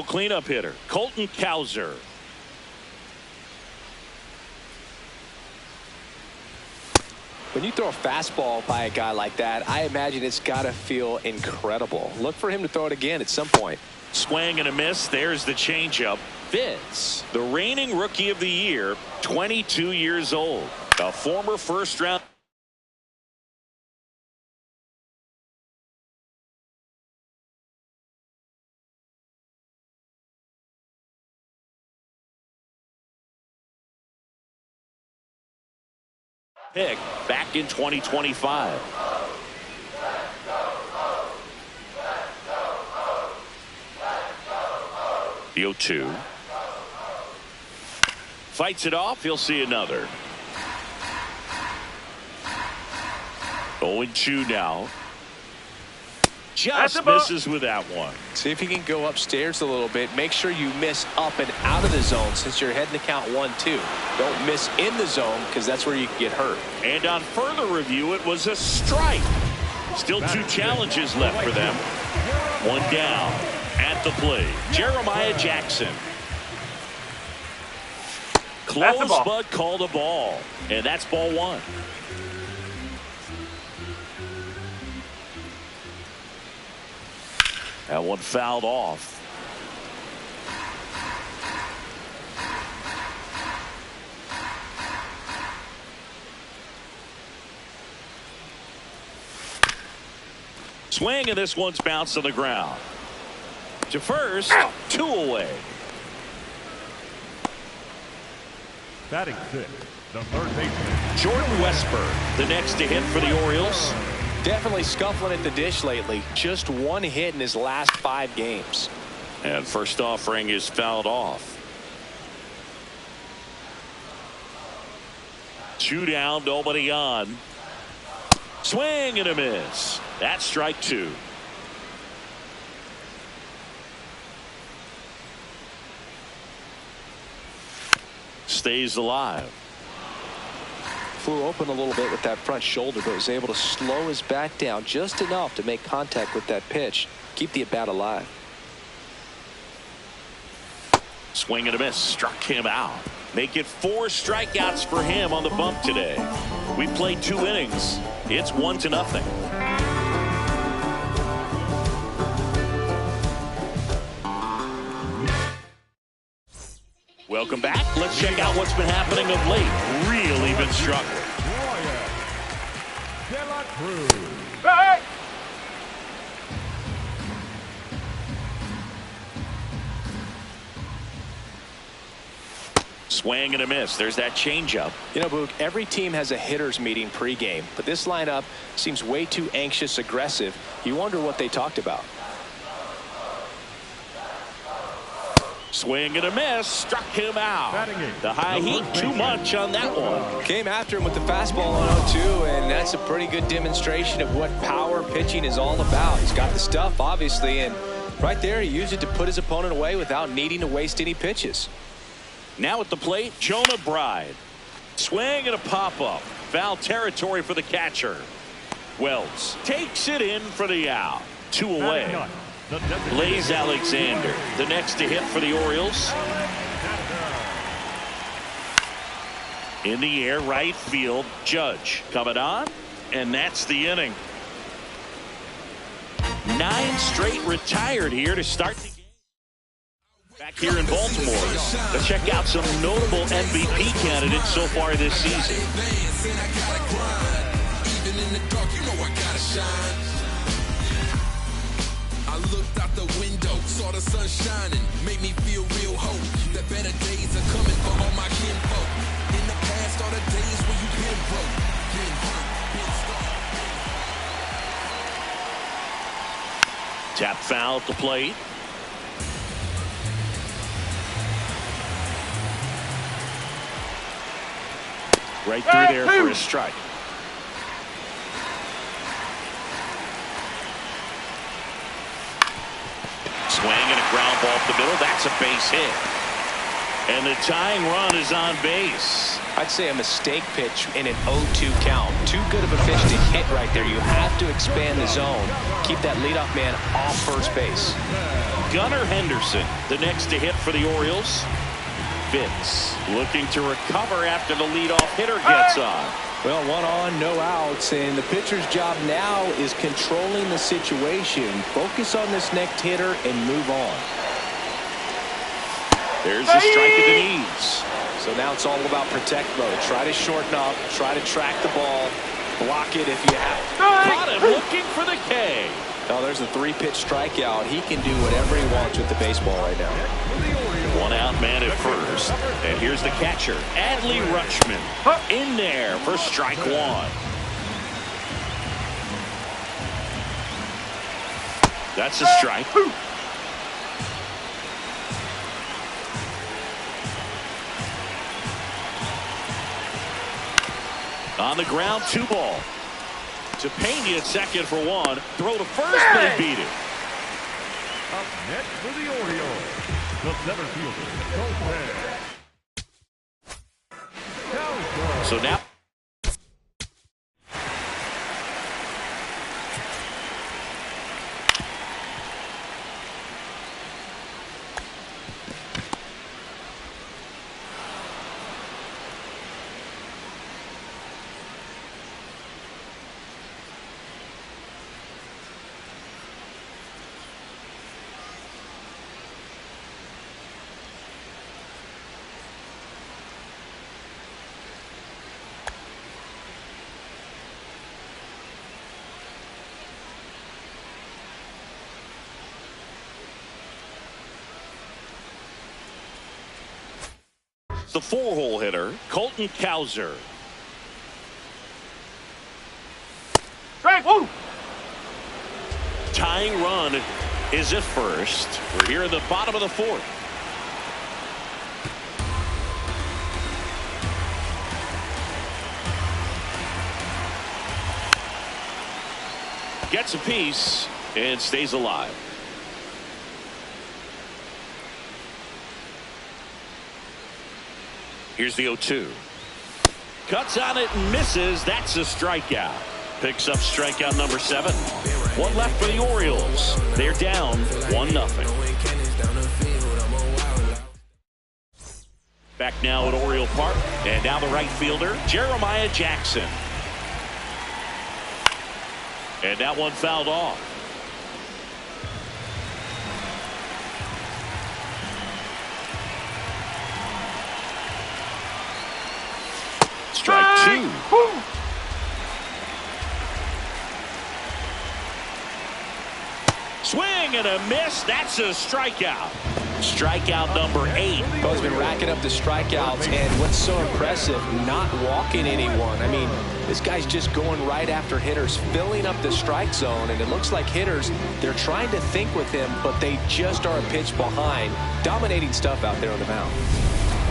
Cleanup hitter, Colton Cowser. When you throw a fastball by a guy like that, I imagine it's got to feel incredible. Look for him to throw it again at some point. Swing and a miss. There's the changeup. Fitz, the reigning rookie of the year, 22 years old, a former first-round. Pick back in 2025. The 0-2. Fights it off. He'll see another. 0-2 now. Just misses with that one. See if you can go upstairs a little bit. Make sure you miss up and out of the zone since you're heading to count 1-2. Don't miss in the zone because that's where you can get hurt. And on further review, it was a strike. Still 2 challenges left for them. 1 down at the plate. Jeremiah Jackson. Close, but called a ball. And that's ball 1. That one fouled off. Swing, and this one's bounced to the ground. To first, 2 away. Batting 6, the third baseman, Jordan Westburg, the next to hit for the Orioles. Definitely scuffling at the dish lately. Just 1 hit in his last 5 games. And first offering is fouled off. 2 down, nobody on. Swing and a miss. That's strike 2. Stays alive. Flew open a little bit with that front shoulder, but was able to slow his back down just enough to make contact with that pitch. Keep the at-bat alive. Swing and a miss. Struck him out. Make it 4 strikeouts for him on the bump today. We played 2 innings. It's 1-0. Welcome back. Let's check out what's been happening of late. Really been struggling. De La Cruz. Swing and a miss. There's that changeup. You know, Boog, every team has a hitters meeting pregame, but this lineup seems way too anxious, aggressive. You wonder what they talked about. Swing and a miss. Struck him out. The high heat, too much on that one. Came after him with the fastball on 0-2, and that's a pretty good demonstration of what power pitching is all about. He's got the stuff, obviously, and right there he used it to put his opponent away without needing to waste any pitches. Now at the plate, Jonah Bride. Swing and a pop-up. Foul territory for the catcher. Wells takes it in for the out. 2 away. Blaze Alexander, the next to hit for the Orioles. In the air, right field. Judge coming on, and that's the inning. 9 straight retired here to start the game. Back here in Baltimore, let's check out some notable MVP candidates so far this season. I looked out the window, saw the sun shining, made me feel real hope that better days are coming for all my kinfolk. In the past, all the days where you've been broke, been hurt, been scarred. Tap foul at the plate. Right through there for a strike. Swing and a ground ball up the middle. That's a base hit. And the tying run is on base. I'd say a mistake pitch in an 0-2 count. Too good of a pitch to hit right there. You have to expand the zone. Keep that leadoff man off first base. Gunnar Henderson, the next to hit for the Orioles. Vince looking to recover after the leadoff hitter gets on. Well, 1 on, no outs, and the pitcher's job now is controlling the situation. Focus on this next hitter and move on. There's a strike at the knees. So now it's all about protect mode. Try to shorten up, try to track the ball, block it if you have. Got him looking for the K. Oh, there's a 3-pitch strikeout. He can do whatever he wants with the baseball right now. 1 out man at first. And here's the catcher, Adley Rutschman, in there for strike 1. That's a strike. On the ground, 2 ball. To Pena at second for 1. Throw to first, but he beat it. Up next for the Orioles, the center fielder, Lopez. So now. The 4-hole hitter, Colton Cowser. Tying run is at first. We're here in the bottom of the 4th. Gets a piece and stays alive. Here's the 0-2. Cuts on it and misses. That's a strikeout. Picks up strikeout number 7. 1 left for the Orioles. They're down 1-0. Back now at Oriole Park. And now the right fielder, Jeremiah Jackson. And that one fouled off. Strike 2. Swing and a miss. That's a strikeout. Strikeout number 8. Well, he's been racking up the strikeouts, and what's so impressive, not walking anyone. I mean, this guy's just going right after hitters, filling up the strike zone, and it looks like hitters, they're trying to think with him, but they just are a pitch behind. Dominating stuff out there on the mound.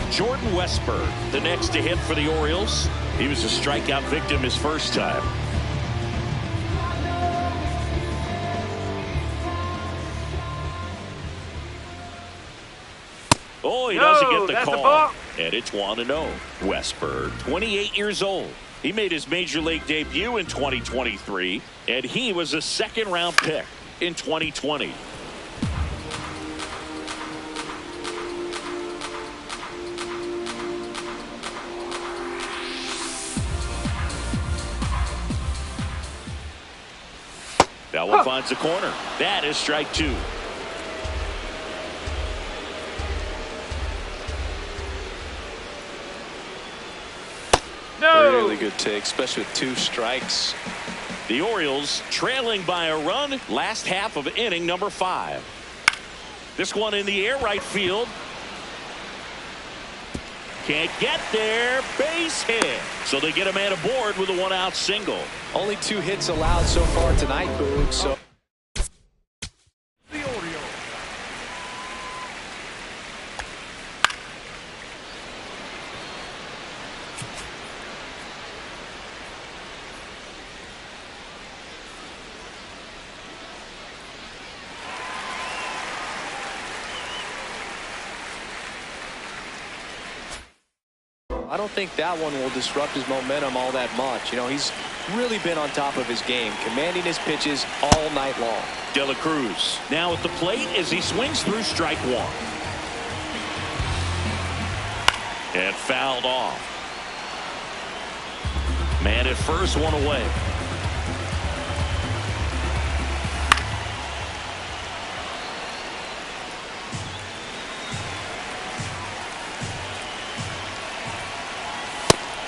Jordan Westburg, the next to hit for the Orioles. He was a strikeout victim his first time. Oh, he doesn't get the call. And it's 1-0. Westburg, 28 years old. He made his major league debut in 2023, and he was a 2nd-round pick in 2020. That one finds the corner. That is strike 2. No. Really good take, especially with 2 strikes. The Orioles trailing by a run, last half of inning number 5. This one in the air, right field. Can't get there. Base hit. So they get a man aboard with a 1-out single. Only 2 hits allowed so far tonight, Boog. So The Orioles. I don't think that one will disrupt his momentum all that much. You know, he's really been on top of his game, commanding his pitches all night long. De La Cruz now at the plate as he swings through strike one. And fouled off. Man at first, one away.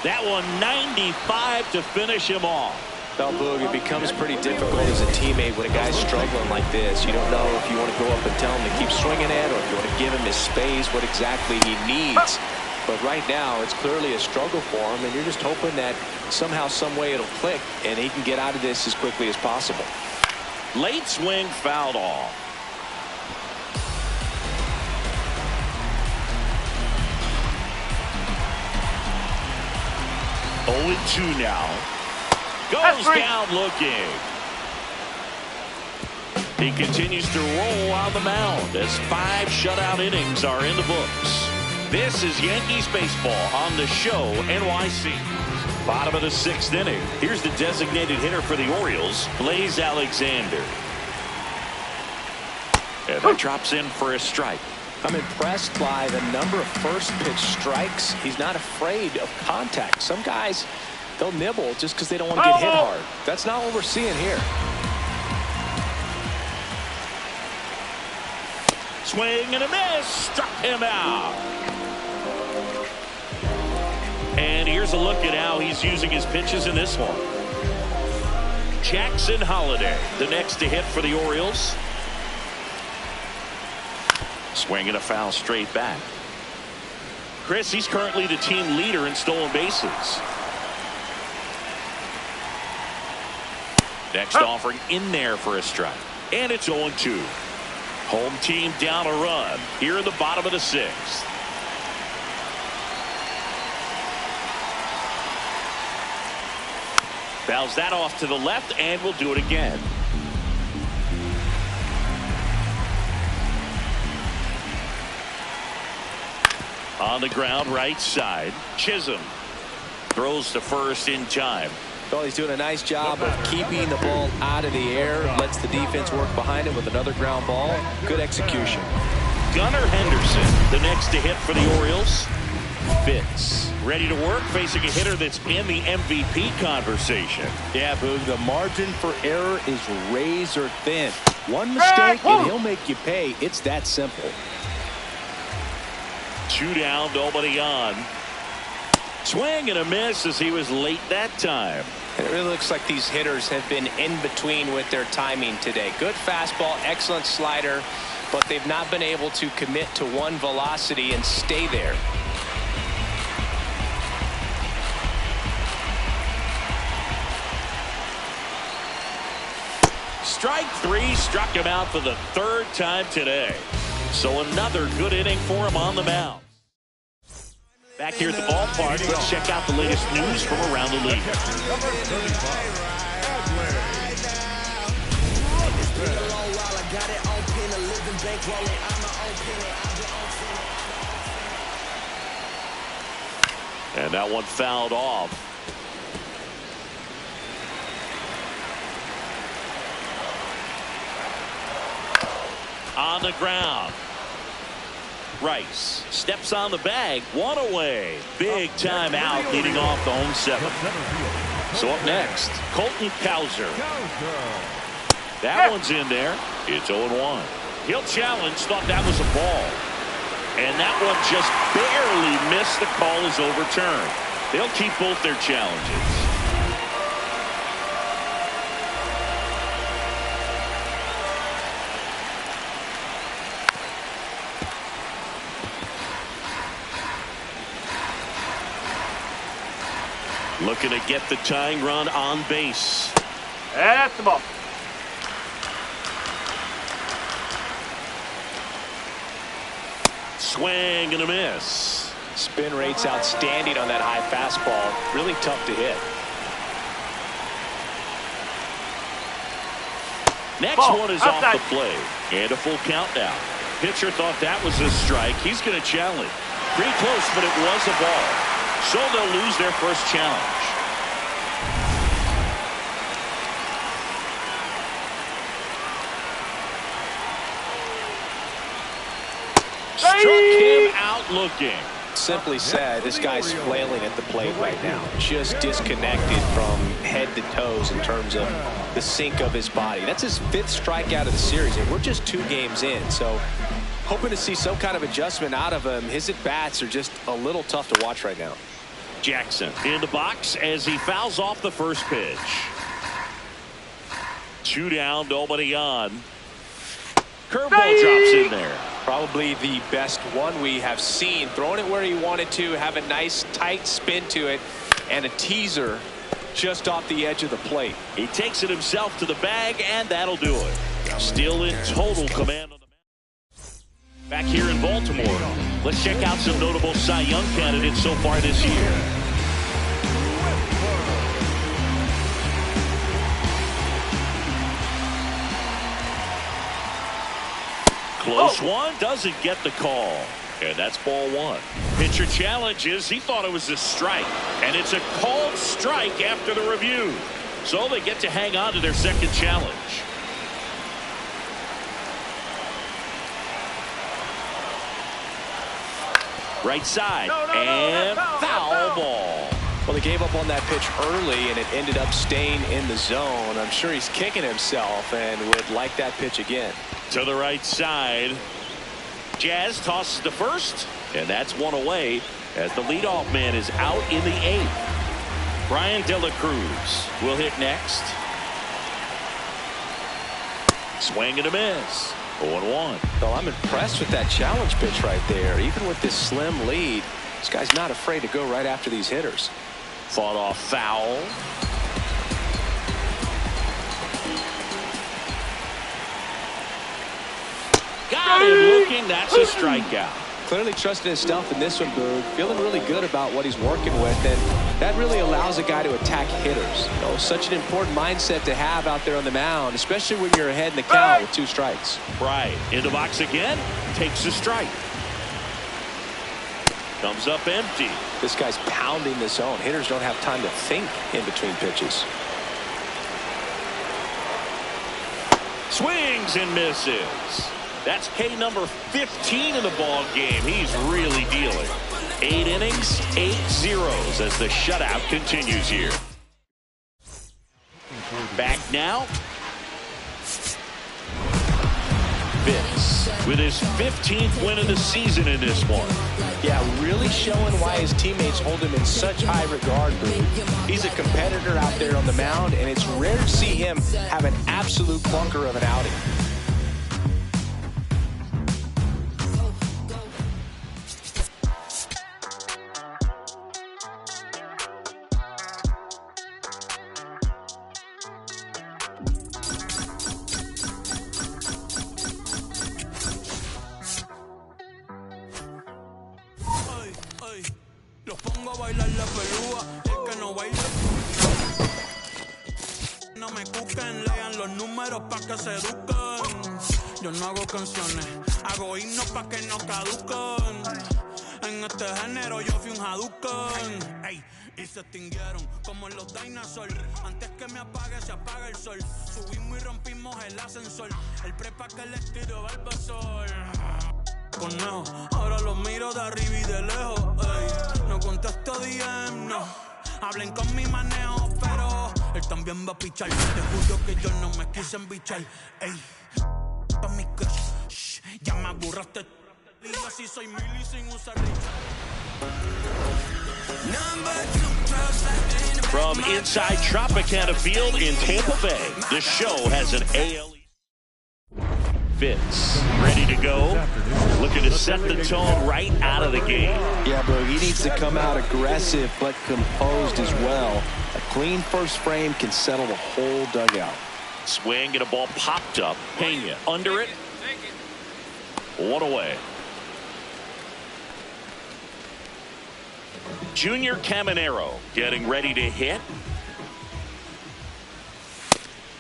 That one 95 to finish him off. Well, Boog, it becomes pretty difficult as a teammate when a guy's struggling like this. You don't know if you want to go up and tell him to keep swinging it or if you want to give him his space, what exactly he needs. But right now, it's clearly a struggle for him, and you're just hoping that somehow, some way it'll click, and he can get out of this as quickly as possible. Late swing fouled off. Oh, 2 now. Goes down looking. He continues to roll on the mound as 5 shutout innings are in the books. This is Yankees baseball on the show NYC. Bottom of the 6th inning. Here's the designated hitter for the Orioles, Blaze Alexander. And that drops in for a strike. I'm impressed by the number of first pitch strikes. He's not afraid of contact. Some guys, they'll nibble just because they don't want to get hit hard. That's not what we're seeing here. Swing and a miss. Struck him out. And here's a look at how he's using his pitches in this one. Jackson Holliday, the next to hit for the Orioles. Swing and a foul straight back. Chris, he's currently the team leader in stolen bases. Next offering in there for a strike. And it's 0-2. Home team down a run here in the bottom of the 6th. Fouls that off to the left, and we'll do it again. On the ground, right side. Chisholm throws to first in time. Well, he's doing a nice job of keeping the ball out of the air. Lets the defense work behind him with another ground ball. Good execution. Gunnar Henderson, the next to hit for the Orioles. Fitz ready to work, facing a hitter that's in the MVP conversation. Yeah, Boog, the margin for error is razor thin. One mistake and he'll make you pay. It's that simple. 2 down, nobody on. Swing and a miss as he was late that time. It really looks like these hitters have been in between with their timing today. Good fastball, excellent slider, but they've not been able to commit to one velocity and stay there. Strike 3 struck him out for the 3rd time today. So another good inning for him on the mound. Back here at the ballpark, let's check out the latest news from around the league. And that one fouled off. On the ground. Rice steps on the bag, 1 away. Big time out leading off the home 7th. So up next, Colton Cowser. That one's in there. It's 0-1. He'll challenge, thought that was a ball. And that one just barely missed. The call is overturned. They'll keep both their challenges. Looking to get the tying run on base. That's the ball. Swing and a miss. Spin rate's outstanding on that high fastball. Really tough to hit. Next one is off the plate. And a full count now. Pitcher thought that was a strike. He's going to challenge. Pretty close, but it was a ball. So they'll lose their first challenge. him out looking. Simply said, this guy's flailing at the plate right now. Just disconnected from head to toes in terms of the sink of his body. That's his 5th strikeout of the series, and we're just 2 games in. So hoping to see some kind of adjustment out of him. His at-bats are just a little tough to watch right now. Jackson in the box as he fouls off the first pitch. 2 down, nobody on. Curveball drops in there. Probably the best one we have seen. Throwing it where he wanted to, have a nice tight spin to it, and a teaser just off the edge of the plate. He takes it himself to the bag, and that'll do it. Still in total command on the mound. Back here in Baltimore, let's check out some notable Cy Young candidates so far this year. Close one, doesn't get the call. And that's ball 1. Pitcher challenges. He thought it was a strike. And it's a called strike after the review. So they get to hang on to their second challenge. Right side. And foul ball. Well, he gave up on that pitch early, and it ended up staying in the zone. I'm sure he's kicking himself and would like that pitch again. To the right side. Jazz tosses to first, and that's 1 away as the leadoff man is out in the 8th. Brian De La Cruz will hit next. Swing and a miss. 0-1. Well, I'm impressed with that challenge pitch right there. Even with this slim lead, this guy's not afraid to go right after these hitters. Fought off foul. Got him looking. That's a strikeout. Clearly trusting his stuff in this one, Boog. Feeling really good about what he's working with, and that really allows a guy to attack hitters. You know, such an important mindset to have out there on the mound, especially when you're ahead in the count with 2 strikes. Right. In the box again. Takes a strike. Comes up empty. This guy's pounding the zone. Hitters don't have time to think in between pitches. Swings and misses. That's K number 15 in the ball game. He's really dealing. 8 innings, 8 zeros as the shutout continues here. Back now. Vince with his 15th win of the season in this one. Yeah, really showing why his teammates hold him in such high regard, Boog. He's a competitor out there on the mound, and it's rare to see him have an absolute clunker of an outing. Los pongo a bailar la pelúa, el que no baila. No me cuquen, lean los números pa' que se eduquen. Yo no hago canciones, hago himnos pa' que no caduquen. En este género yo fui un Hadouken. Ey, y se extinguieron como los dinosaurs. Antes que me apague, se apaga el sol. Subimos y rompimos el ascensor. El prepa que les tiro Barbasol. Conejo, ahora los miro de arriba y de lejos. Ey, no contesto DM, no. Hablen con mi manejo, pero él también va a pichar. Te juro que yo no me quise embichar. Ey, pa' mi crush, ya me aburraste. Y así soy mili sin usar From inside Tropicana Field in Tampa Bay, the show has an AL. Vince ready to go, looking to set the tone right out of the game. Yeah, bro, he needs to come out aggressive but composed as well. A clean first frame can settle the whole dugout. Swing and a ball popped up. Pena under it. 1 away. Junior Caminero getting ready to hit.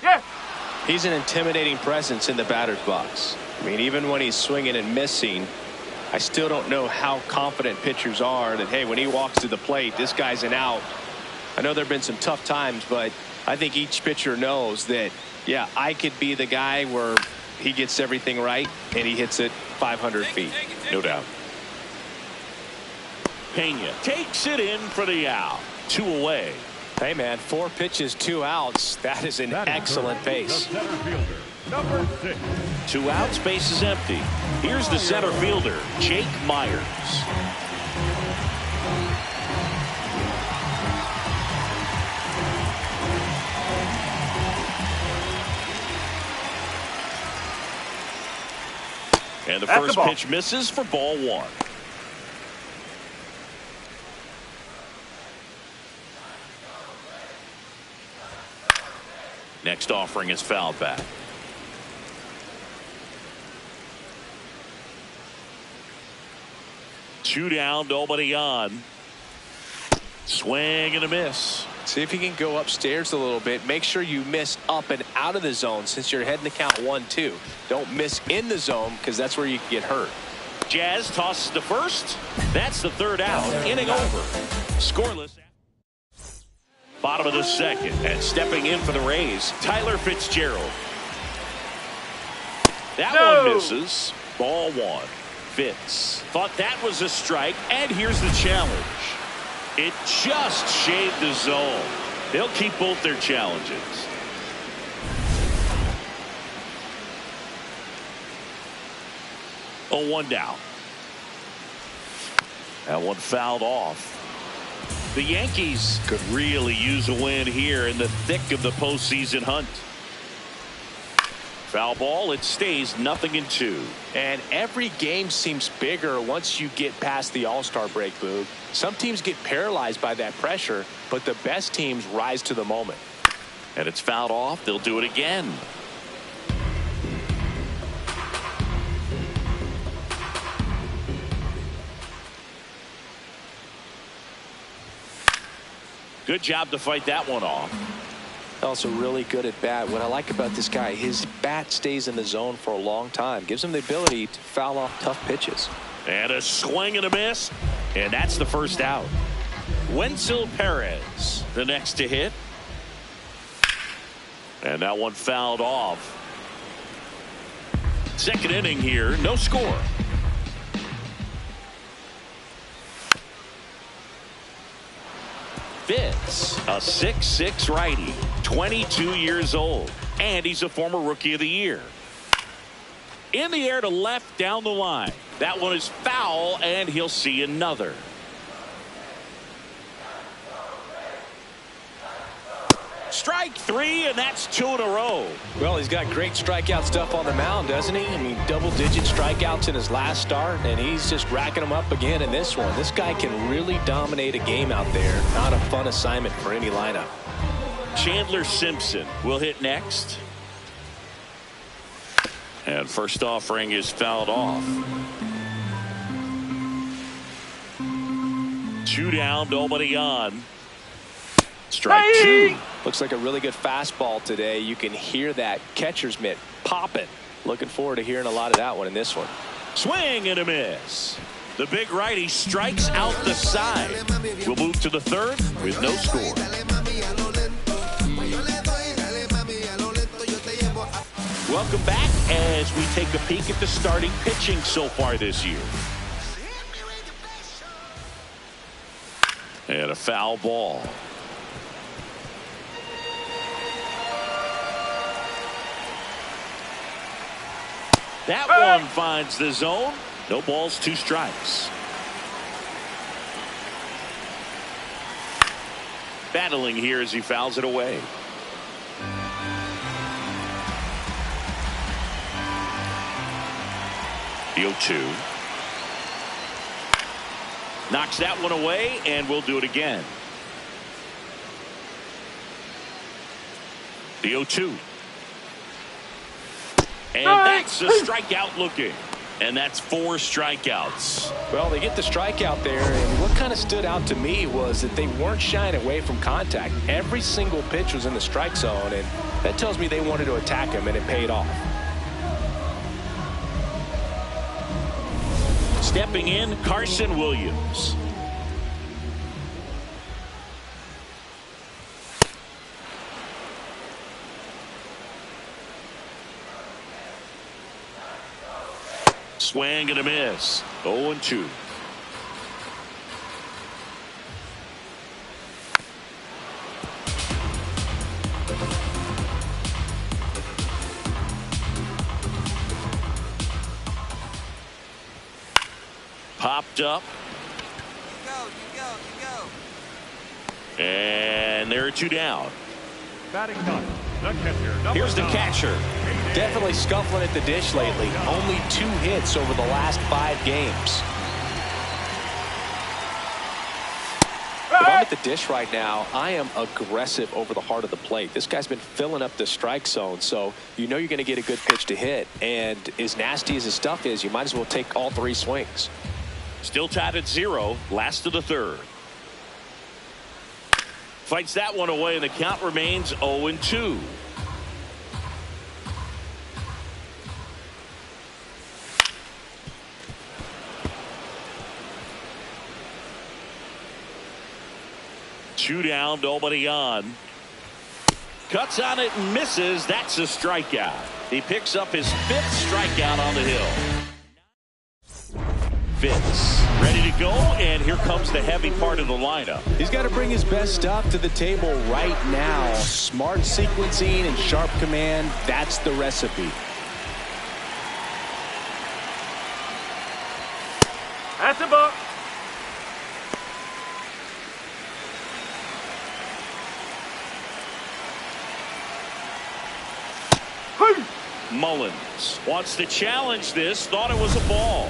Yeah. He's an intimidating presence in the batter's box. I mean, even when he's swinging and missing, I still don't know how confident pitchers are that, hey, when he walks to the plate, this guy's an out. I know there have been some tough times, but I think each pitcher knows that, yeah, I could be the guy where he gets everything right and he hits it 500 feet. No doubt. Pena takes it in for the out. 2 away. Hey, man, 4 pitches, 2 outs. That is an excellent pace. The center fielder, number 6. 2 outs, base is empty. Here's the center fielder, Jake Myers. And the first pitch misses for ball 1. Next offering is fouled back. Two down, nobody on. Swing and a miss. See if you can go upstairs a little bit. Make sure you miss up and out of the zone since you're heading to count 1-2. Don't miss in the zone because that's where you can get hurt. Jazz tosses to first. That's the 3rd out. Inning over. Scoreless. Bottom of the 2nd, and stepping in for the Rays, Tyler Fitzgerald. That one misses. Ball 1. Fitz thought that was a strike, and here's the challenge. It just shaved the zone. They'll keep both their challenges. Oh, 1 down. That one fouled off. The Yankees could really use a win here in the thick of the postseason hunt. Foul ball. It stays 0-2. And every game seems bigger once you get past the All-Star break, Boog. Some teams get paralyzed by that pressure, but the best teams rise to the moment. And it's fouled off. They'll do it again. Good job to fight that one off. Also really good at bat. What I like about this guy, his bat stays in the zone for a long time. Gives him the ability to foul off tough pitches. And a swing and a miss. And that's the first out. Wenzel Perez, the next to hit. And that one fouled off. 2nd inning here. No score. Fitz, a 6'6" righty, 22 years old, and he's a former Rookie of the Year. In the air to left down the line. That one is foul, and he'll see another. Strike 3, and that's 2 in a row. Well, he's got great strikeout stuff on the mound, doesn't he? I mean, double-digit strikeouts in his last start, and he's just racking them up again in this one. This guy can really dominate a game out there. Not a fun assignment for any lineup. Chandler Simpson will hit next. And first offering is fouled off. 2 down, nobody on. Strike 2. Looks like a really good fastball today. You can hear that catcher's mitt popping. Looking forward to hearing a lot of that one in this one. Swing and a miss. The big righty strikes out the side. We'll move to the 3rd with no score. Welcome back as we take a peek at the starting pitching so far this year. And a foul ball. That one finds the zone. No balls, 2 strikes. Battling here as he fouls it away. The 0-2. Knocks that one away, and we'll do it again. The 0-2. And that's a strikeout looking. And that's 4 strikeouts. Well, they get the strikeout there, and what kind of stood out to me was that they weren't shying away from contact. Every single pitch was in the strike zone, and that tells me they wanted to attack him, and it paid off. Stepping in, Carson Williams. Swing and a miss. 0-2. Popped up. And there are 2 down. Batting ninth, the catcher. Here's the catcher. Definitely scuffling at the dish lately. Only 2 hits over the last 5 games. If I'm at the dish right now, I am aggressive over the heart of the plate. This guy's been filling up the strike zone, so you know you're going to get a good pitch to hit. And as nasty as his stuff is, you might as well take all 3 swings. Still tied at 0. Last of the 3rd. Fights that one away, and the count remains 0-2. Two down, nobody on. Cuts on it and misses. That's a strikeout. He picks up his 5th strikeout on the hill. Fitz ready to go, and here comes the heavy part of the lineup. He's got to bring his best stuff to the table right now. Smart sequencing and sharp command. That's the recipe. That's a ball. Mullins wants to challenge this. Thought it was a ball.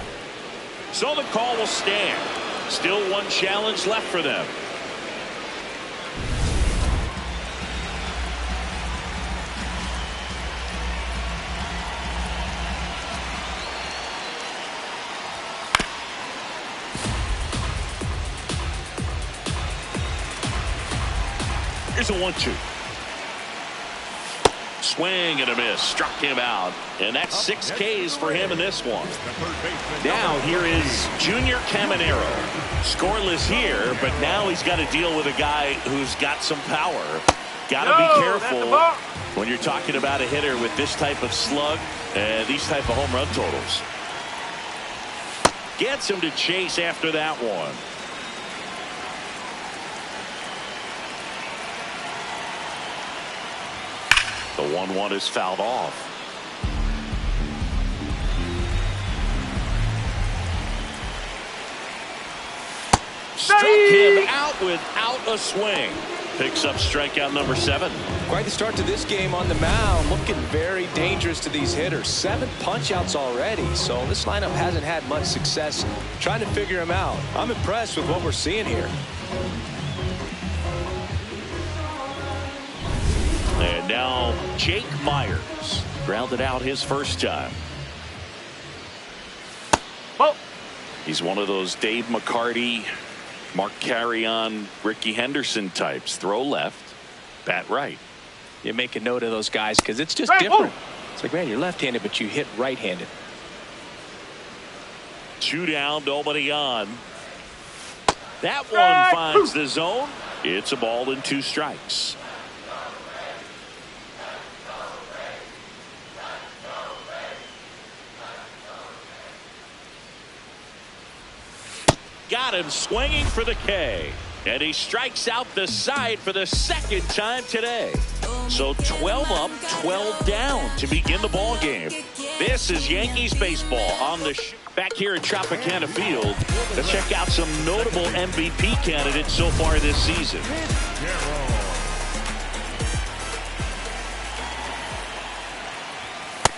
So the call will stand. Still 1 challenge left for them. Here's a 1-2. Swing and a miss. Struck him out. And that's 6 Ks for him in this one. Now here is Junior Caminero. Scoreless here, but now he's got to deal with a guy who's got some power. Got to be careful when you're talking about a hitter with this type of slug and these type of home run totals. Gets him to chase after that one. The 1-1 is fouled off. Struck him out without a swing. Picks up strikeout number 7. Quite the start to this game on the mound. Looking very dangerous to these hitters. 7 punch-outs already. So this lineup hasn't had much success trying to figure him out. I'm impressed with what we're seeing here. And now Jake Myers grounded out his first time. Ball. He's one of those Dave McCarty, Mark Carrion, Ricky Henderson types. Throw left, bat right. You make a note of those guys because it's just different. It's like, man, you're left-handed, but you hit right-handed. 2 down, nobody on. That one finds the zone. It's a ball and 2 strikes. Got him swinging for the K. And he strikes out the side for the 2nd time today. So 12 up, 12 down to begin the ball game. This is Yankees baseball on the back here at Tropicana Field. Let's check out some notable MVP candidates so far this season.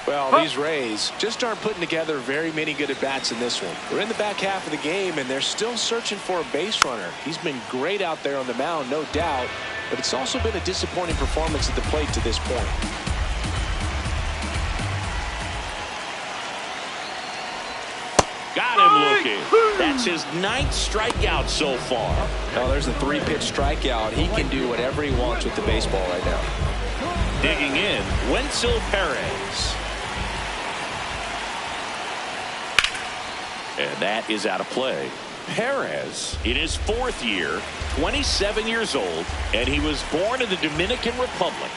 Well, these Rays just aren't putting together very many good at-bats in this one. We're in the back half of the game, and they're still searching for a base runner. He's been great out there on the mound, no doubt, but it's also been a disappointing performance at the plate to this point. Got him looking. That's his 9th strikeout so far. Now there's a 3-pitch strikeout. He can do whatever he wants with the baseball right now. Digging in, Wenzel Perez. And that is out of play. Perez, in his 4th year, 27 years old, and he was born in the Dominican Republic.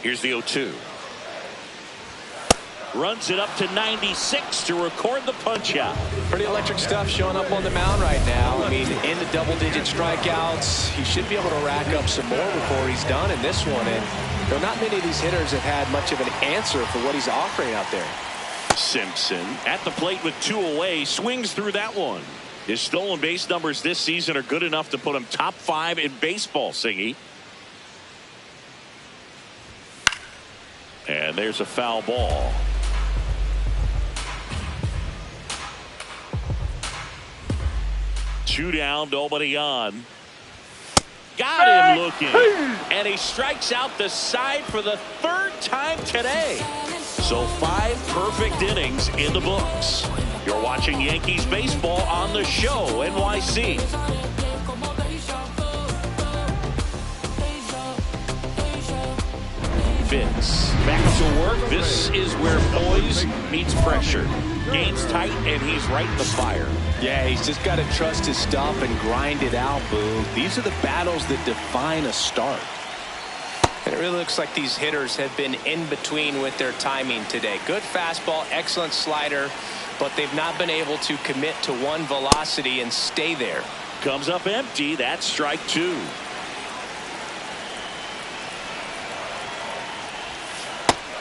Here's the 0-2. Runs it up to 96 to record the punch out. Pretty electric stuff showing up on the mound right now. I mean, in the double-digit strikeouts, he should be able to rack up some more before he's done in this one. And there are not many of these hitters have had much of an answer for what he's offering out there. Simpson at the plate with 2 away, swings through that one. His stolen base numbers this season are good enough to put him top 5 in baseball, Singy. And there's a foul ball. Two down, nobody on. Got him looking. And he strikes out the side for the 3rd time today. So 5 perfect innings in the books. You're watching Yankees baseball on the show, NYC. Vince back to work. This is where poise meets pressure. Game's tight, and he's right in the fire. Yeah, he's just got to trust his stuff and grind it out, Boo. These are the battles that define a start. And it really looks like these hitters have been in between with their timing today. Good fastball, excellent slider, but they've not been able to commit to one velocity and stay there. Comes up empty. That's strike 2.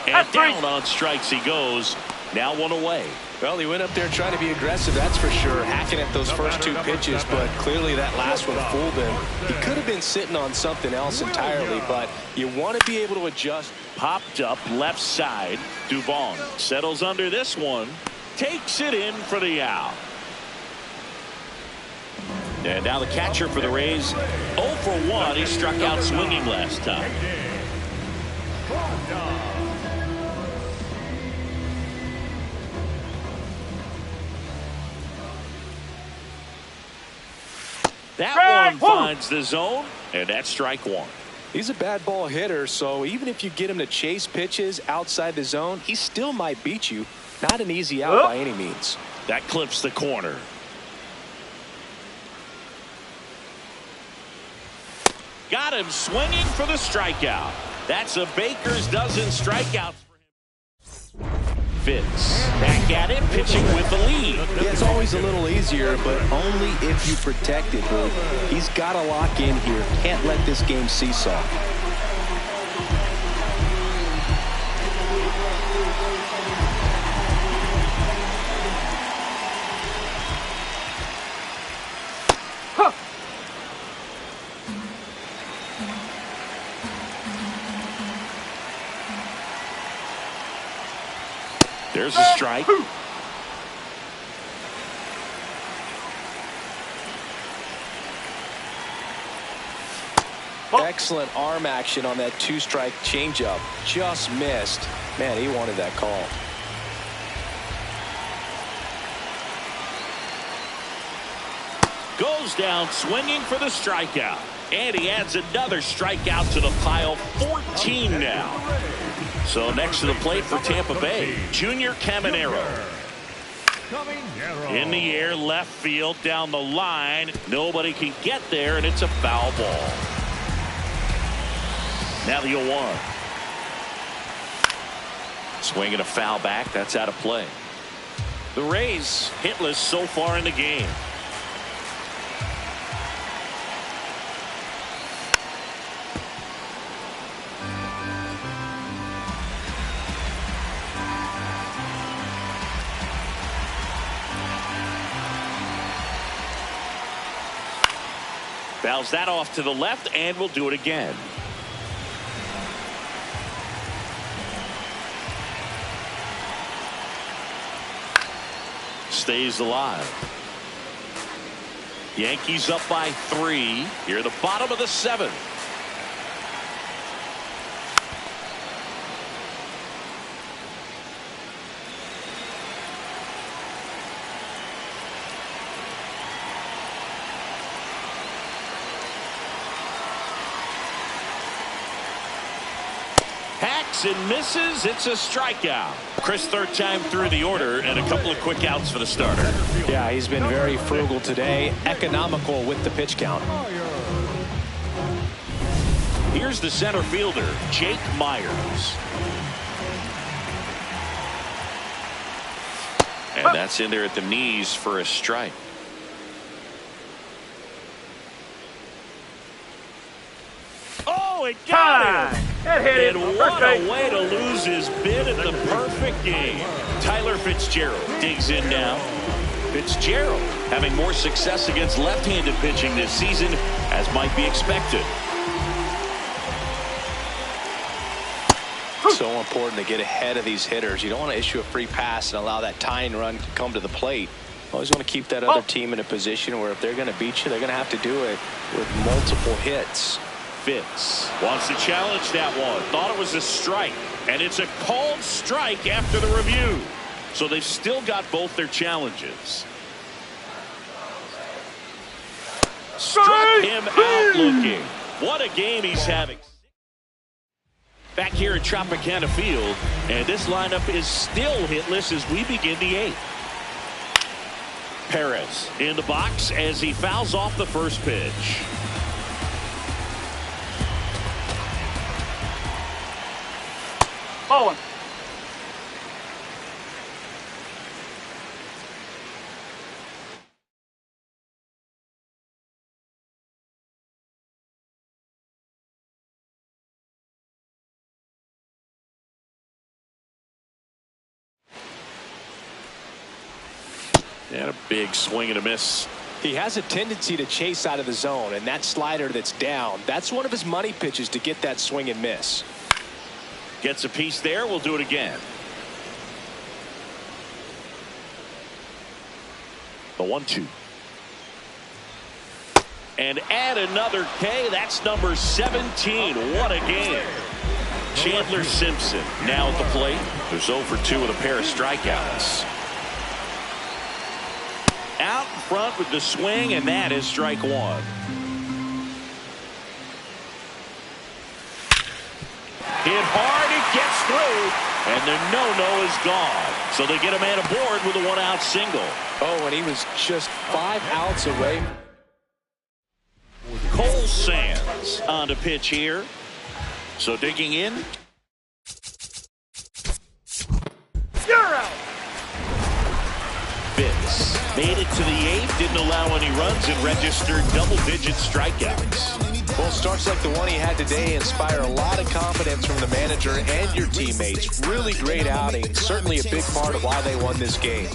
And down on strikes he goes. Now 1 away. Well, he went up there trying to be aggressive, that's for sure, hacking at those first 2 pitches, but clearly that last one fooled him. He could have been sitting on something else entirely, but you want to be able to adjust. Popped up left side. Dubon settles under this one. Takes it in for the out. And now the catcher for the Rays, 0 for 1. He struck out swinging last time. That one finds the zone, and that's strike 1. He's a bad ball hitter, so even if you get him to chase pitches outside the zone, he still might beat you. Not an easy out by any means. That clips the corner. Got him swinging for the strikeout. That's a Baker's dozen strikeouts for him. Vince back at it, pitching with the lead. Yeah, it's always a little easier, but only if you protect it, Boo. He's got to lock in here. Can't let this game seesaw. There's a strike. Excellent arm action on that 2-strike changeup. Just missed. Man, he wanted that call. Goes down swinging for the strikeout. And he adds another strikeout to the pile. 14 now. So next to the plate for Tampa Bay, Junior Caminero. In the air, left field, down the line. Nobody can get there, and it's a foul ball. Now the 0-1. Swinging a foul back. That's out of play. The Rays hitless so far in the game. Fouls that off to the left, and we'll do it again. Stays alive. Yankees up by 3. Here, the bottom of the 7th. Hacks and misses. It's a strikeout. Chris, 3rd time through the order, and a couple of quick outs for the starter. Yeah, he's been very frugal today, economical with the pitch count. Here's the center fielder, Jake Myers. And that's in there at the knees for a strike. Oh, it got him! And what a way to lose his bid at the perfect game. Tyler Fitzgerald digs in now. Fitzgerald having more success against left-handed pitching this season, as might be expected. So important to get ahead of these hitters. You don't want to issue a free pass and allow that tying run to come to the plate. Always want to keep that other team in a position where if they're going to beat you, they're going to have to do it with multiple hits. Fitz wants to challenge that one. Thought it was a strike, and it's a called strike after the review. So they've still got both their challenges. Struck him out looking. What a game he's having. Back here at Tropicana Field, and this lineup is still hitless as we begin the 8th. Perez in the box as he fouls off the first pitch. Ball one. And a big swing and a miss. He has a tendency to chase out of the zone, and that slider that's down, that's one of his money pitches to get that swing and miss. Gets a piece there. We'll do it again. The 1-2. And add another K. That's number 17. What a game. Chandler Simpson now at the plate. There's 0 for 2 with a pair of strikeouts. Out in front with the swing, and that is strike 1. Hit hard, it gets through, and the no-no is gone. So they get a man aboard with a 1-out single. Oh, and he was just 5 outs away. Cole Sands on to pitch here. So digging in. You're out. Fitz made it to the 8th, didn't allow any runs, and registered double-digit strikeouts. Well, starts like the one he had today inspire a lot of confidence from the manager and your teammates. Really great outing. Certainly a big part of why they won this game.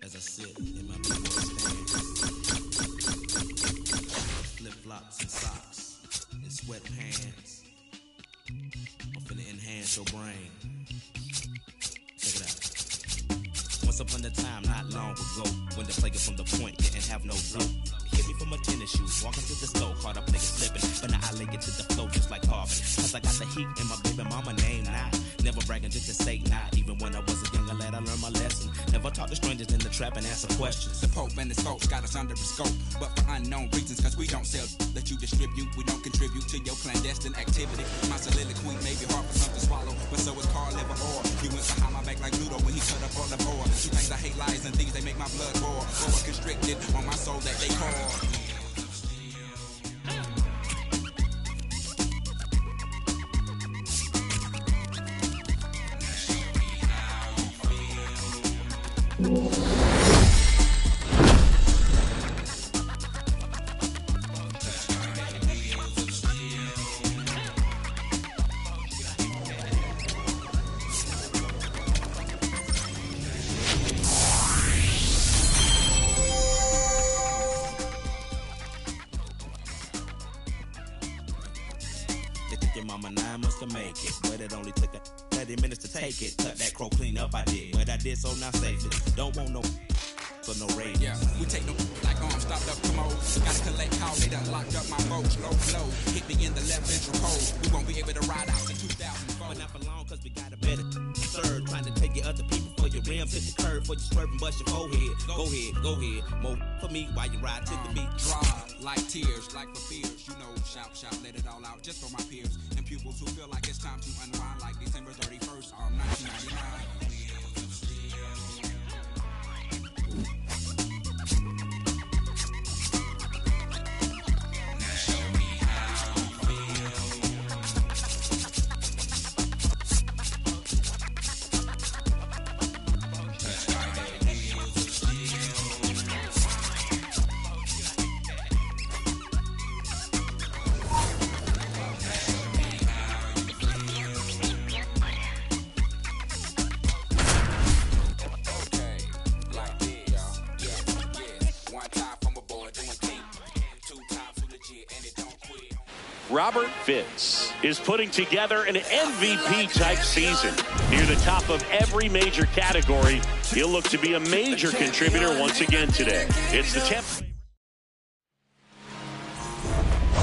As I sit in my flip-flops and socks and sweatpants, I'm finna enhance your brain. Check it out. Once upon a time, not long ago, when the player from the point didn't have no flow. Hit me from a tennis shoe, walking through the store, caught up nigga slipping, but now I lay it to the flow just like Harvey. Cause I got the heat in my baby mama name now. Never bragging just to say not. Even when I was a younger lad, I learned my lesson. Never talk to strangers in the trap and answer questions. The Pope and the Scopes got us under a scope, but for unknown reasons, cause we don't sell that you distribute. We don't contribute to your clandestine activity. My soliloquy may be hard for some to swallow, but so is Carl Liver Orr. He went behind my back like Pluto when he cut up all the board. Two things I hate, lies and things they make my blood roar. Over constricted on my soul that they call. Mama 9 months to make it, but it only took 30 minutes to take it. Cut that crow clean up, I did, but I did so now safely. Don't want no so no rage. Yeah, we take no like stopped up commode. Gotta collect how they done locked up my roach. Low flow, hit me in the left ventral cold. We won't be able to ride out to 2004. But not for long, cause we got a better serve. Trying to take your other people for your rims, hit the curve for you swerving, bust your forehead. Go ahead. More for me while you ride to the beat. Dry like tears, like for fears. You know, shout, let it all out just for my peers and pupils who feel like it's time to unwind like December 31st, 1999. Robert Fitz is putting together an MVP-type season. Near the top of every major category, he'll look to be a major contributor once again today. It's the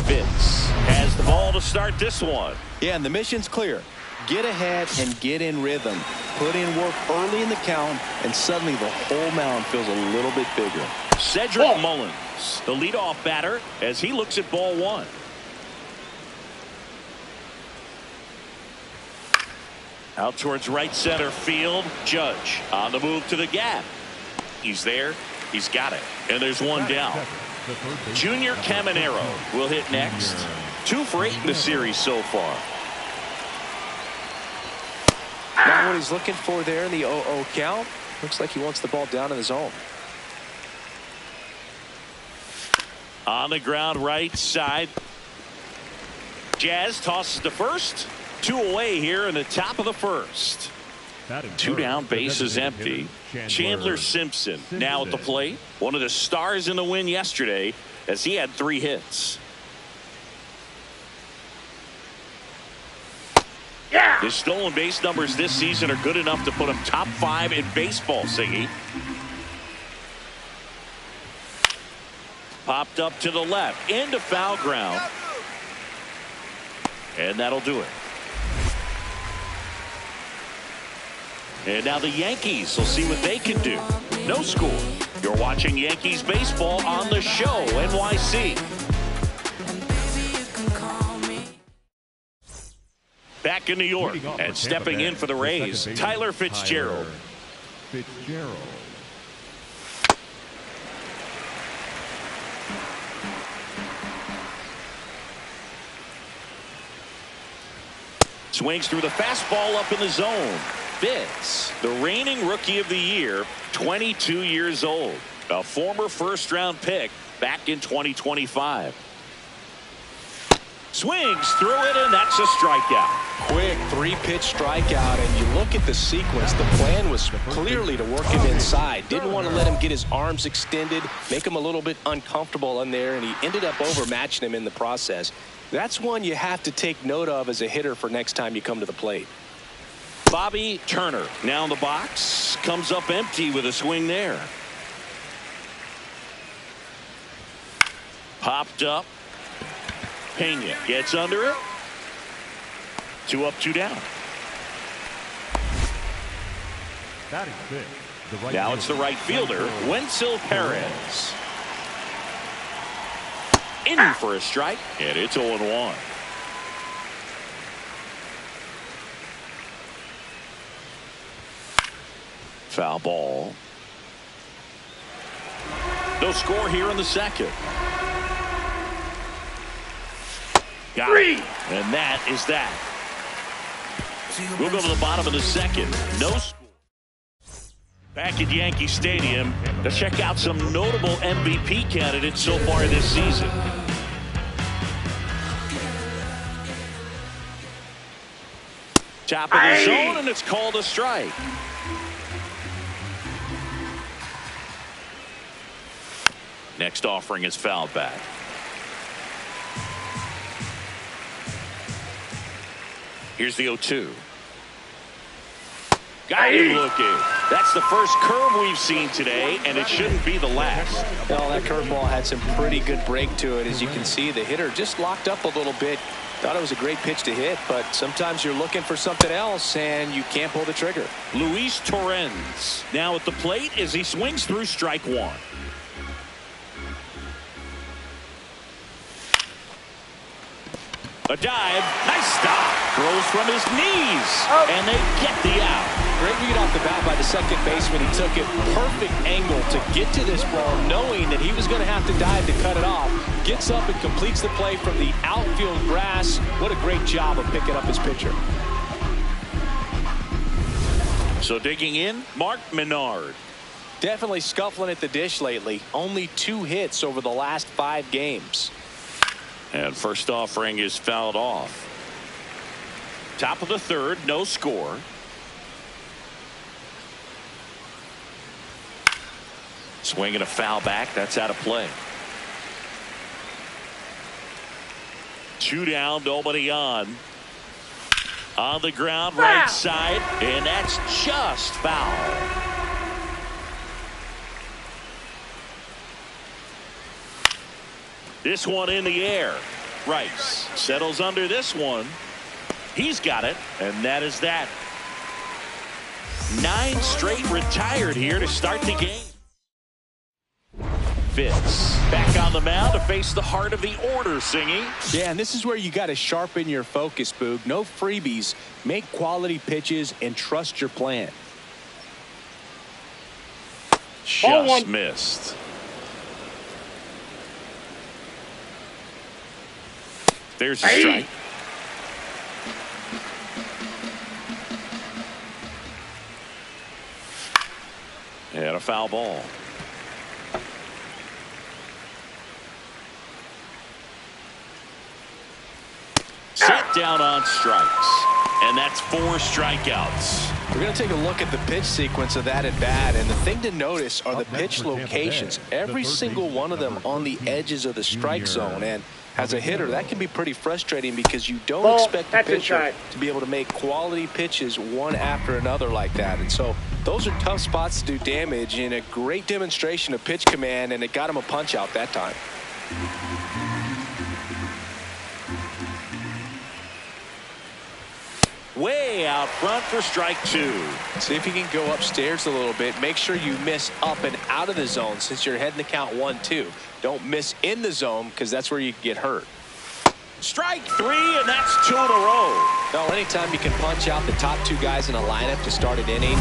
Fitz has the ball to start this one. Yeah, and the mission's clear. Get ahead and get in rhythm. Put in work early in the count, and suddenly the whole mound feels a little bit bigger. Cedric Mullins, the leadoff batter, as he looks at ball one. Out towards right center field. Judge on the move to the gap. He's there. He's got it. And there's one down. Junior Caminero will hit next. 2 for 8 in the series so far. Not what he's looking for there in the 0-0 count. Looks like he wants the ball down in the zone. On the ground right side. Jazz tosses to first. 2 away here in the top of the first. 2 down, base is empty. Chandler Simpson now at the plate. One of the stars in the win yesterday as he had 3 hits. Yeah. His stolen base numbers this season are good enough to put him top 5 in baseball, Siggy. Popped up to the left into foul ground. And that'll do it. And now the Yankees will see what they can do. No score. You're watching Yankees baseball on the show, NYC. Back in New York and stepping in for the Rays, Tyler Fitzgerald. Swings through the fastball up in the zone. Fitz, the reigning rookie of the year, 22 years old. A former first-round pick back in 2025. Swings through it, and that's a strikeout. Quick 3-pitch strikeout, and you look at the sequence. The plan was clearly to work him inside. Didn't want to let him get his arms extended, make him a little bit uncomfortable in there, and he ended up overmatching him in the process. That's one you have to take note of as a hitter for next time you come to the plate. Bobby Turner now in the box, comes up empty with a swing there. Popped up. Pena gets under it. 2 up, 2 down. Now it's the right fielder, Wenzel Perez. In for a strike, and it's 0-1. Foul ball. No score here in the second. Got it. And that is that. We'll go to the bottom of the second. No score. Back at Yankee Stadium, let's check out some notable MVP candidates so far this season. Top of the zone, and it's called a strike. Next offering is fouled back. Here's the 0-2. Got him looking. That's the first curve we've seen today, and it shouldn't be the last. Well, that curveball had some pretty good break to it. As you can see, the hitter just locked up a little bit. Thought it was a great pitch to hit, but sometimes you're looking for something else, and you can't pull the trigger. Luis Torrens now at the plate as he swings through strike 1. A dive, nice stop. Throws from his knees, and they get the out. Great read off the bat by the second baseman. He took it perfect angle to get to this ball, knowing that he was going to have to dive to cut it off. Gets up and completes the play from the outfield grass. What a great job of picking up his pitcher. So digging in, Mark Menard. Definitely scuffling at the dish lately. Only 2 hits over the last 5 games. And first offering is fouled off. Top of the third, no score. Swinging a foul back, that's out of play. 2 down, nobody on. On the ground, right side, and that's just foul. This one in the air. Rice settles under this one. He's got it, and that is that. 9 straight retired here to start the game. Fitz back on the mound to face the heart of the order, Singy. Yeah, and this is where you got to sharpen your focus, Boog. No freebies. Make quality pitches and trust your plan. Just missed. There's a strike. And a foul ball. Set down on strikes. And that's 4 strikeouts. We're going to take a look at the pitch sequence of that at bat. And the thing to notice are the pitch locations. Every single one of them on the edges of the strike zone. And as a hitter, that can be pretty frustrating because you don't expect the pitcher to be able to make quality pitches one after another like that. And so those are tough spots to do damage, and a great demonstration of pitch command, and it got him a punch out that time. Way out front for strike 2. See if you can go upstairs a little bit. Make sure you miss up and out of the zone since you're heading to count 1-2. Don't miss in the zone because that's where you get hurt. Strike 3, and that's 2 in a row. No, anytime you can punch out the top 2 guys in a lineup to start an inning,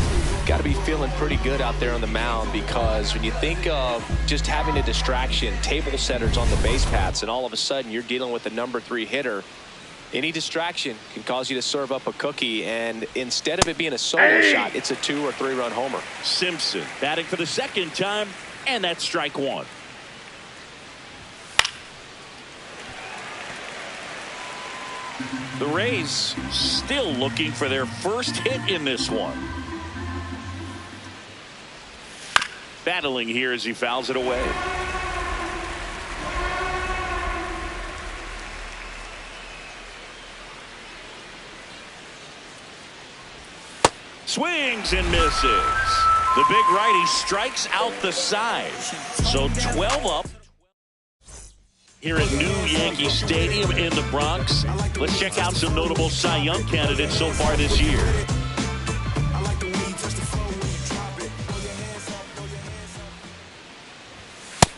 got to be feeling pretty good out there on the mound, because when you think of just having a distraction, table setters on the base paths, and all of a sudden you're dealing with a number 3 hitter, any distraction can cause you to serve up a cookie, and instead of it being a solo shot, it's a 2 or 3 run homer. Simpson batting for the second time, and that's strike 1. The Rays still looking for their first hit in this one. Battling here as he fouls it away. Swings and misses. The big righty strikes out the side. So 12 up here at New Yankee Stadium in the Bronx. Let's check out some notable Cy Young candidates so far this year.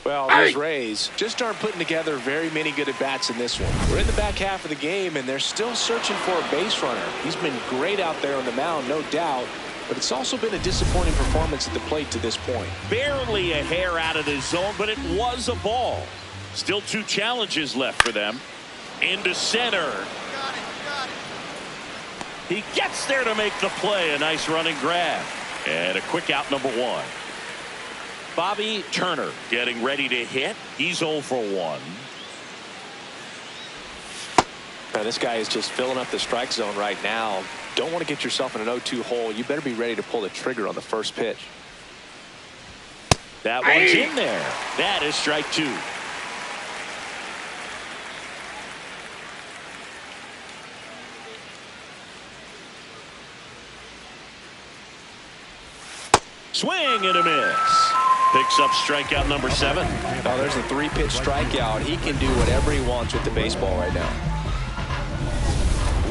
Well, those Rays just aren't putting together very many good at-bats in this one. We're in the back half of the game, and they're still searching for a base runner. He's been great out there on the mound, no doubt, but it's also been a disappointing performance at the plate to this point. Barely a hair out of the zone, but it was a ball. Still 2 challenges left for them. Into center. He gets there to make the play. A nice running grab. And a quick out, number 1. Bobby Turner getting ready to hit. He's 0 for 1. Now, this guy is just filling up the strike zone right now. Don't want to get yourself in an 0-2 hole. You better be ready to pull the trigger on the first pitch. That one's in there. That is strike 2. Swing and a miss. Picks up strikeout number 7. Oh, there's a 3-pitch strikeout. He can do whatever he wants with the baseball right now.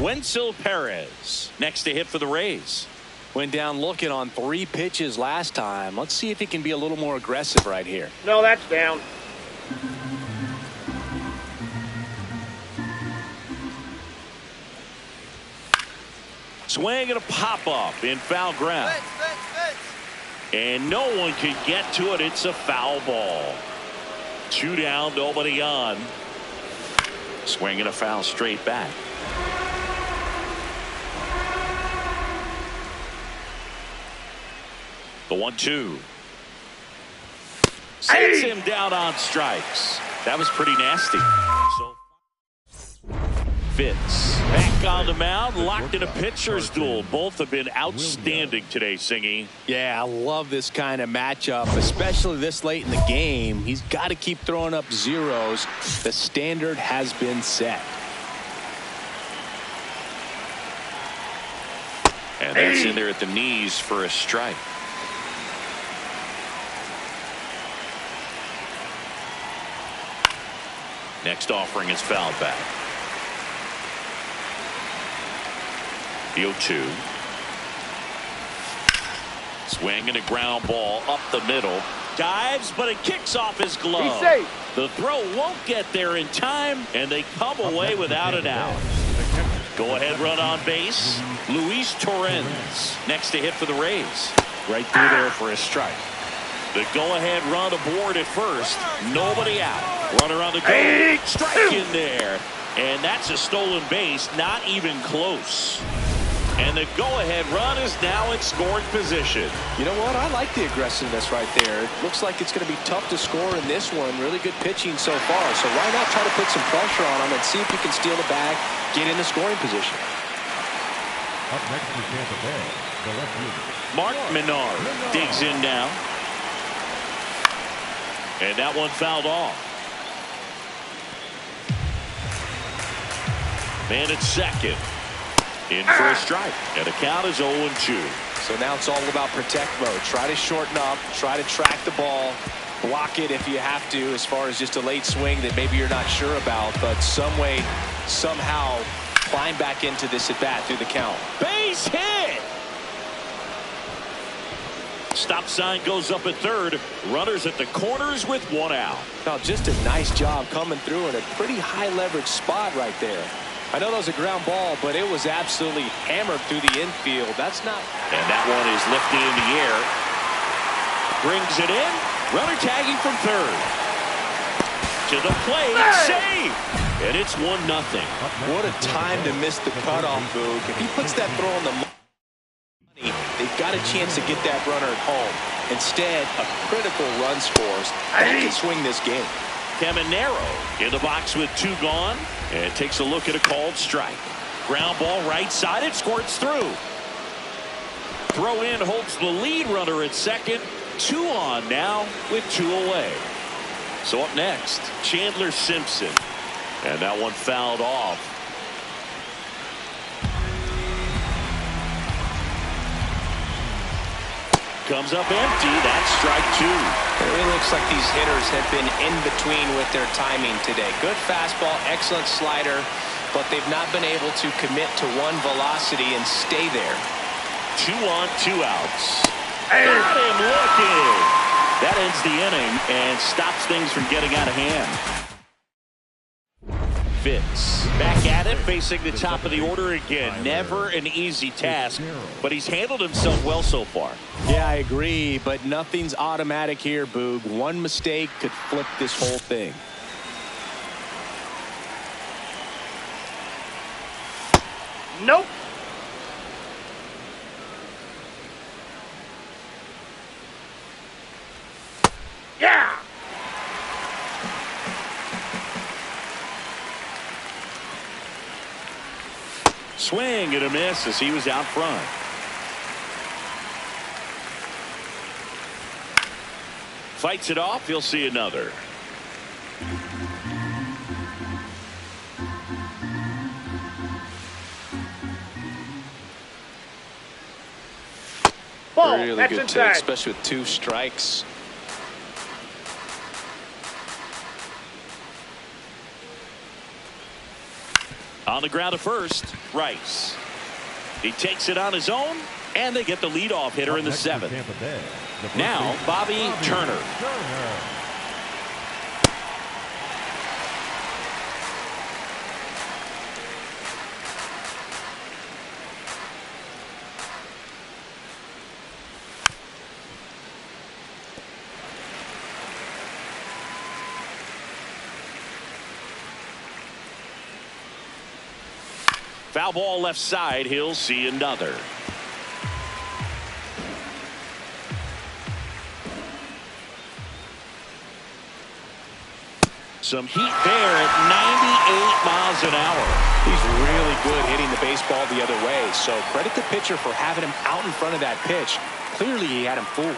Wenzel Perez next to hit for the Rays. Went down looking on 3 pitches last time. Let's see if he can be a little more aggressive right here. No, that's down. Swing and a pop-up in foul ground. And no one can get to it. It's a foul ball. 2 down, nobody on. Swing and a foul straight back. The 1-2. Sets him down on strikes. That was pretty nasty. So Fitz back on the mound, locked in a pitcher's duel. Both have been outstanding today, Singy. Yeah, I love this kind of matchup, especially this late in the game. He's got to keep throwing up zeros. The standard has been set. And that's in there at the knees for a strike. Next offering is fouled back. The 0-2. Swinging a ground ball up the middle. Dives, but it kicks off his glove. Be safe. The throw won't get there in time, and they come away without an out. Go-ahead run on base. Luis Torrens next to hit for the Rays. Right through there for a strike. The go-ahead run aboard at first. Nobody out. Runner on the go. Strike in there. And that's a stolen base. Not even close. And the go-ahead run is now in scoring position. You know what? I like the aggressiveness right there. It looks like it's going to be tough to score in this one. Really good pitching so far. So why not try to put some pressure on him and see if you can steal the bag, get in the scoring position. Up next is Tampa Bay, the left fielder. Mark Menard digs in now. And that one fouled off. Man at second. In for a strike. And the count is 0-2. So now it's all about protect mode. Try to shorten up. Try to track the ball. Block it if you have to, as far as just a late swing that maybe you're not sure about. But some way, somehow, climb back into this at bat through the count. Base hit. Stop sign goes up at third. Runners at the corners with one out. Now just a nice job coming through in a pretty high leverage spot right there. I know that was a ground ball, but it was absolutely hammered through the infield. That's not. And that one is lifted in the air. Brings it in. Runner tagging from third. To the plate. Save. And it's 1-0. What a time to miss the cutoff, Boog. If he puts that throw on the money, they've got a chance to get that runner at home. Instead, a critical run scores. That can swing this game. Caminero in the box with 2 gone. And takes a look at a called strike. Ground ball right side. It squirts through. Throw in holds the lead runner at second. 2 on now with 2 away. So up next, Chandler Simpson. And that one fouled off. Comes up empty. That's strike 2. It really looks like these hitters have been in between with their timing today. Good fastball, excellent slider, but they've not been able to commit to one velocity and stay there. 2 on, 2 outs. Got him looking. That ends the inning and stops things from getting out of hand. Fitz back at it, facing the top of the order again. Never an easy task, but he's handled himself well so far. Yeah, I agree, but nothing's automatic here, Boog. One mistake could flip this whole thing. Nope. Yeah. Swing and a miss as he was out front. Fights it off. He'll see another. Ball. Really That's good inside. take, especially with 2 strikes. On the ground at first, Rice. He takes it on his own, and they get the leadoff hitter in the 7th. Now, Bobby Turner. Foul ball left side. He'll see another. Some heat there at 98 miles an hour. He's really good hitting the baseball the other way. So credit the pitcher for having him out in front of that pitch. Clearly he had him fooled.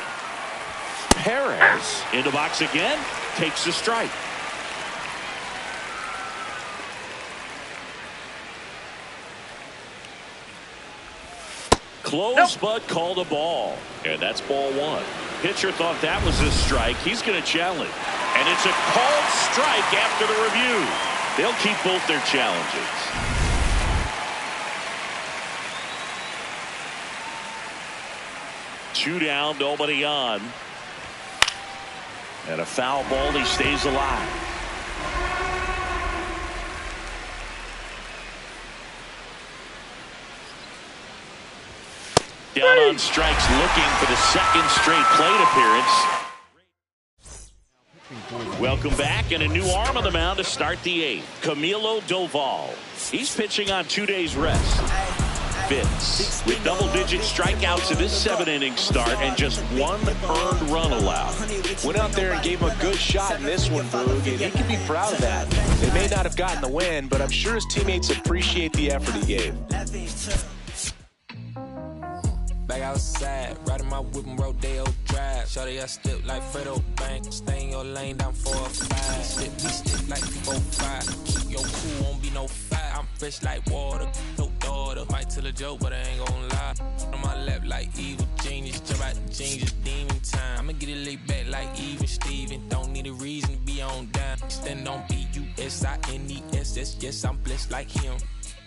Perez in the box again. Takes a strike. Close, but called a ball. And that's ball one. Pitcher thought that was a strike. He's going to challenge. And it's a called strike after the review. They'll keep both their challenges. Two down, nobody on. And a foul ball, he stays alive. Down on strikes, looking for the second straight plate appearance. Welcome back, and a new arm on the mound to start the eighth. Camilo Doval. He's pitching on 2 days rest. Vince with double-digit strikeouts in this 7-inning start and just one earned run allowed. Went out there and gave him a good shot in this one, Boog, and he can be proud of that. They may not have gotten the win, but I'm sure his teammates appreciate the effort he gave. Back outside, riding my whip and Rodeo Drive. Shorty, I step like Fredo Bank. Stay in your lane, down 4 or 5. Slip, we stick like 4-5. Keep your cool, won't be no fire. I'm fresh like water, no daughter. Might tell a joke, but I ain't gon' lie. On my lap like evil genius. Jump out the genius, demon time. I'ma get it laid back like even Steven. Don't need a reason to be on down. Stand on B-U-S-I-N-E-S-S. Yes, I'm blessed like him.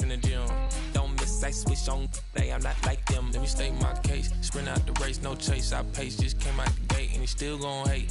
In the gym, don't miss, I switch on. Hey, I'm not like them. Let me state my case. Sprint out the race, no chase. I pace, just came out the gate, and he still gon' hate.